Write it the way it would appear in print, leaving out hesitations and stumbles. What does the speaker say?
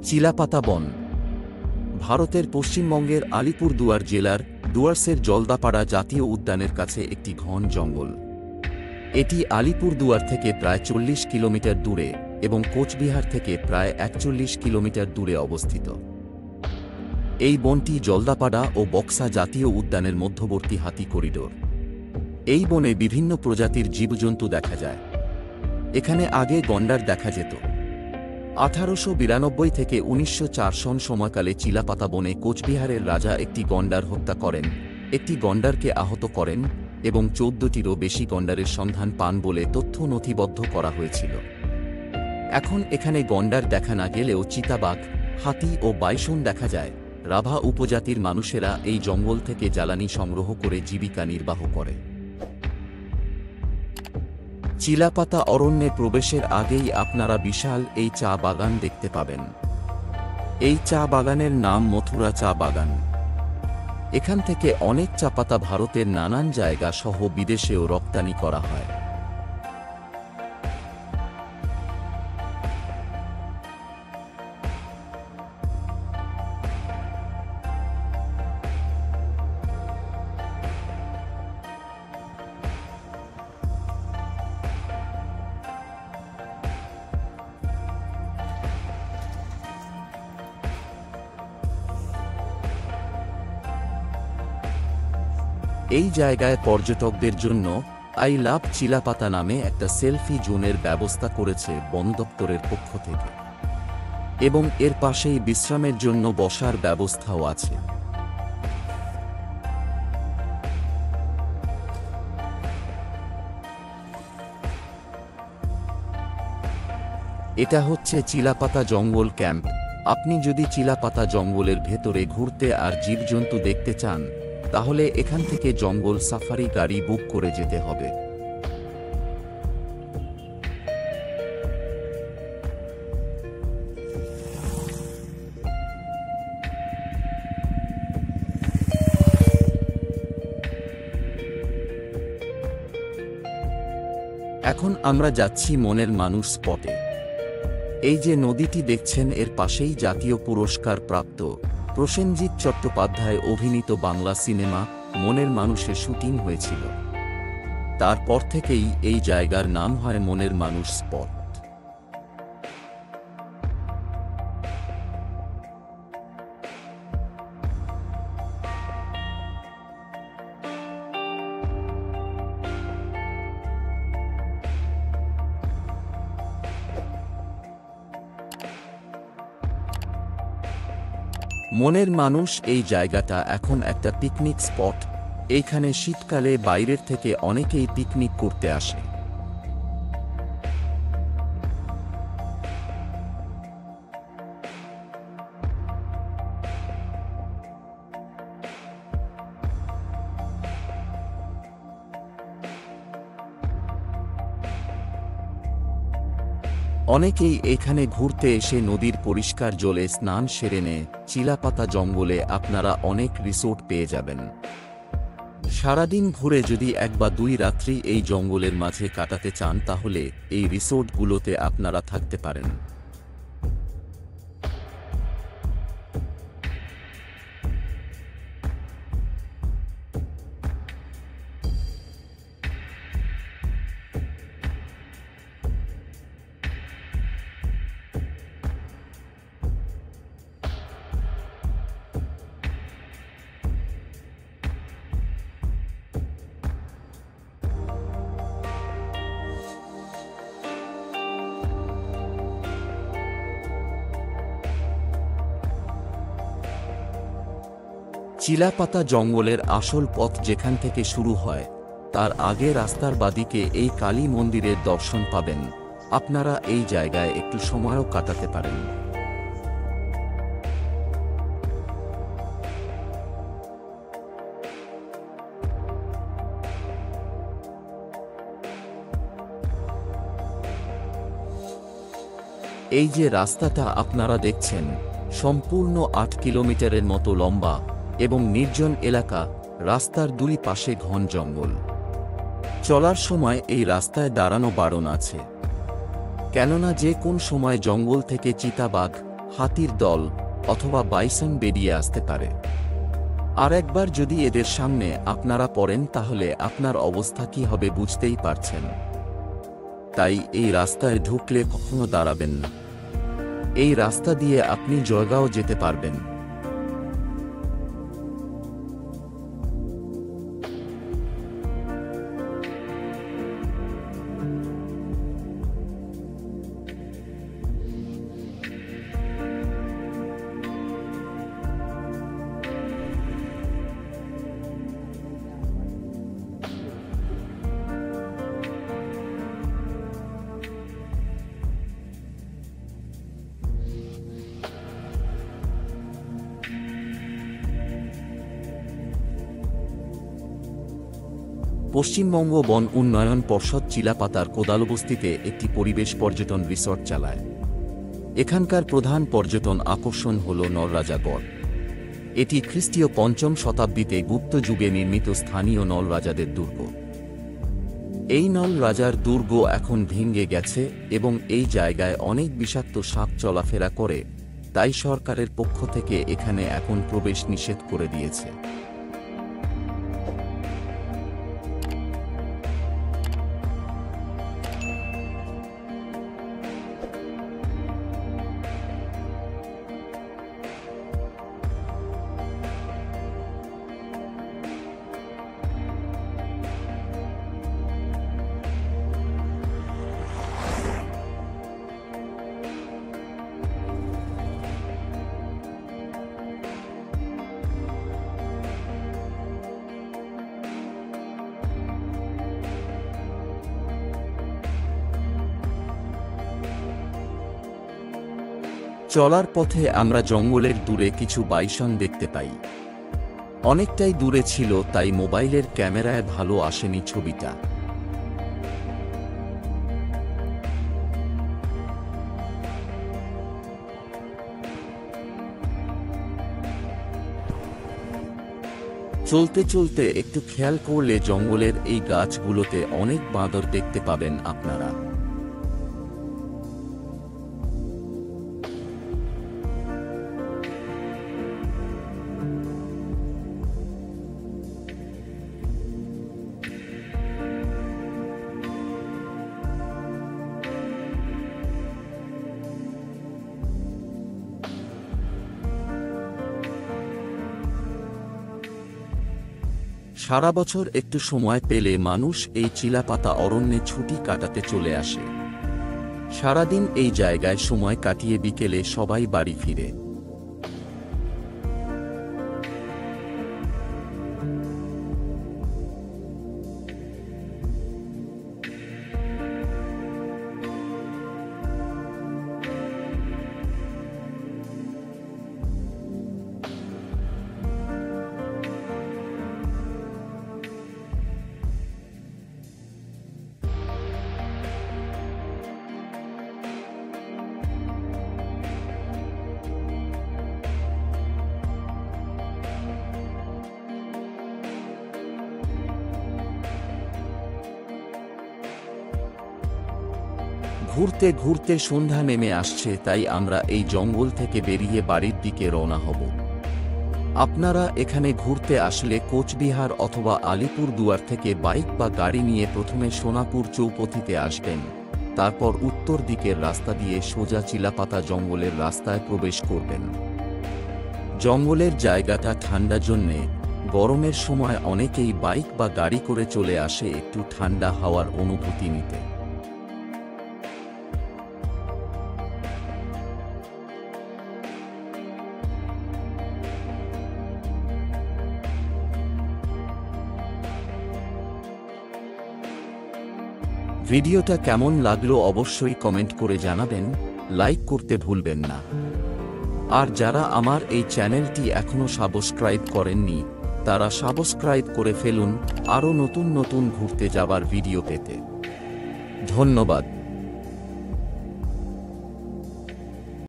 চিলাপাতা বন ভারতের পশ্চিমবঙ্গের আলিপুরদুয়ার জেলার ডুয়ার্সের জলদাপাড়া জাতীয় উদ্যানের কাছে একটি ঘন জঙ্গল। এটি আলিপুরদুয়ার থেকে প্রায় 40 কিলোমিটার দূরে এবং কোচবিহার থেকে প্রায় 41 কিলোমিটার দূরে অবস্থিত। এই বনটি জলদাপাড়া ও বক্সা জাতীয় উদ্যানের মধ্যবর্তী হাতি করিডোর। এই বনে বিভিন্ন প্রজাতির জীবজন্তু দেখা যায়। এখানে আগে গন্ডার দেখা যেত। 1892 থেকে 1904 সন সময়কালে চিলাপাতা বনে কোচবিহারের রাজা একটি গন্ডার হত্যা করেন, একটি গন্ডারকে আহত করেন এবং 14টিরও বেশি গন্ডারের সন্ধান পান বলে তথ্য নথিবদ্ধ করা হয়েছিল। এখন এখানে গন্ডার দেখা না গেলেও চিতাবাঘ, হাতি ও বাইসন দেখা যায়। রাভা উপজাতির মানুষেরা এই জঙ্গল থেকে জ্বালানি সংগ্রহ করে জীবিকা নির্বাহ করে। চিলাপাতা অরণ্যে প্রবেশের আগেই আপনারা বিশাল এই চা বাগান দেখতে পাবেন। এই চা বাগানের নাম মথুরা চা বাগান। এখান থেকে অনেক চাপাতা ভারতের নানান জায়গা সহ বিদেশেও রপ্তানি করা হয়। এই জায়গায় পর্যটকদের জন্য আই লাভ চিলাপাতা নামে একটা সেলফি জোনের ব্যবস্থা করেছে বন দপ্তরের পক্ষ থেকে, এবং এর পাশেই বিশ্রামের জন্য বসার ব্যবস্থাও আছে। এটা হচ্ছে চিলাপাতা জঙ্গল ক্যাম্প। আপনি যদি চিলাপাতা জঙ্গলের ভেতরে ঘুরতে আর জীবজন্তু দেখতে চান, তাহলে এখান থেকে জঙ্গল সাফারি গাড়ি বুক করে যেতে হবে। এখন আমরা যাচ্ছি মনের মানুষ স্পটে। এই যে নদীটি দেখছেন, এর পাশেই জাতীয় পুরস্কার প্রাপ্ত প্রসেনজিৎ চট্টোপাধ্যায় অভিনীত বাংলা সিনেমা মনের মানুষের শুটিং হয়েছিল। তারপর থেকেই এই জায়গার নাম হয় মনের মানুষ স্পট। মনের মানুষ এই জায়গাটা এখন একটা পিকনিক স্পট। এইখানে শীতকালে বাইরের থেকে অনেকেই পিকনিক করতে আসে। অনেকেই এখানে ঘুরতে এসে নদীর পরিষ্কার জলে স্নান সেরে নেয়। চিলাপাতা জঙ্গলে আপনারা অনেক রিসোর্ট পেয়ে যাবেন। সারাদিন ঘুরে যদি 1 বা 2 রাত্রি এই জঙ্গলের মাঝে কাটাতে চান, তাহলে এই রিসোর্টগুলোতে আপনারা থাকতে পারেন। চিলাপাতা জঙ্গলের আসল পথ যেখান থেকে শুরু হয়, তার আগে রাস্তার বাদিকে এই কালী মন্দিরের দর্শন পাবেন। আপনারা এই জায়গায় একটু সময়ও কাটাতে পারেন। এই যে রাস্তাটা আপনারা দেখছেন, সম্পূর্ণ 8 কিলোমিটারের মতো লম্বা এবং নির্জন এলাকা। রাস্তার দুই পাশে ঘন জঙ্গল। চলার সময় এই রাস্তায় দাঁড়ানো বারণ আছে, কেননা যে কোন সময় জঙ্গল থেকে চিতাবাঘ, হাতির দল অথবা বাইসন বেরিয়ে আসতে পারে। আর একবার যদি এদের সামনে আপনারা পড়েন তাহলে আপনার অবস্থা কী হবে বুঝতেই পারছেন। তাই এই রাস্তায় ঢুকলে কখনো দাঁড়াবেন না। এই রাস্তা দিয়ে আপনি জয়গাঁও যেতে পারবেন। পশ্চিমবঙ্গ বন উন্নয়ন পর্ষদ চিলাপাতার কোদালবস্তিতে একটি পরিবেশ পর্যটন রিসর্ট চালায়। এখানকার প্রধান পর্যটন আকর্ষণ হল নলরাজাগড়। এটি খ্রিস্টীয় ৫ম শতাব্দীতে গুপ্ত যুগে নির্মিত স্থানীয় নল রাজাদের দুর্গ। এই নল রাজার দুর্গ এখন ভেঙে গেছে এবং এই জায়গায় অনেক বিষাক্ত সাপ চলাফেরা করে, তাই সরকারের পক্ষ থেকে এখানে এখন প্রবেশ নিষেধ করে দিয়েছে। চলার পথে আমরা জঙ্গলের দূরে কিছু বাইসন দেখতে পাই। অনেকটাই দূরে ছিল, তাই মোবাইলের ক্যামেরায় ভালো আসেনি ছবিটা। চলতে চলতে একটু খেয়াল করলে জঙ্গলের এই গাছগুলোতে অনেক বাঁদর দেখতে পাবেন আপনারা। সারা বছর একটু সময় পেলে মানুষ এই চিলাপাতা অরণ্যে ছুটি কাটাতে চলে আসে। সারাদিন এই জায়গায় সময় কাটিয়ে বিকেলে সবাই বাড়ি ফিরে। ঘুরতে ঘুরতে সন্ধ্যা নেমে আসছে, তাই আমরা এই জঙ্গল থেকে বেরিয়ে বাড়ির দিকে রওনা হব। আপনারা এখানে ঘুরতে আসলে কোচবিহার অথবা আলিপুরদুয়ার থেকে বাইক বা গাড়ি নিয়ে প্রথমে সোনাপুর চৌপথিতে আসবেন, তারপর উত্তর দিকের রাস্তা দিয়ে সোজা চিলাপাতা জঙ্গলের রাস্তায় প্রবেশ করবেন। জঙ্গলের জায়গাটা ঠান্ডা জন্যে গরমের সময় অনেকেই বাইক বা গাড়ি করে চলে আসে একটু ঠান্ডা হাওয়ার অনুভূতি নিতে। ভিডিওটা কেমন লাগলো অবশ্যই কমেন্ট করে জানাবেন, লাইক করতে ভুলবেন না। আর যারা আমার এই চ্যানেলটি এখনো সাবস্ক্রাইব করেননি তারা সাবস্ক্রাইব করে ফেলুন আরও নতুন নতুন ঘুরতে যাবার ভিডিও পেতে। ধন্যবাদ।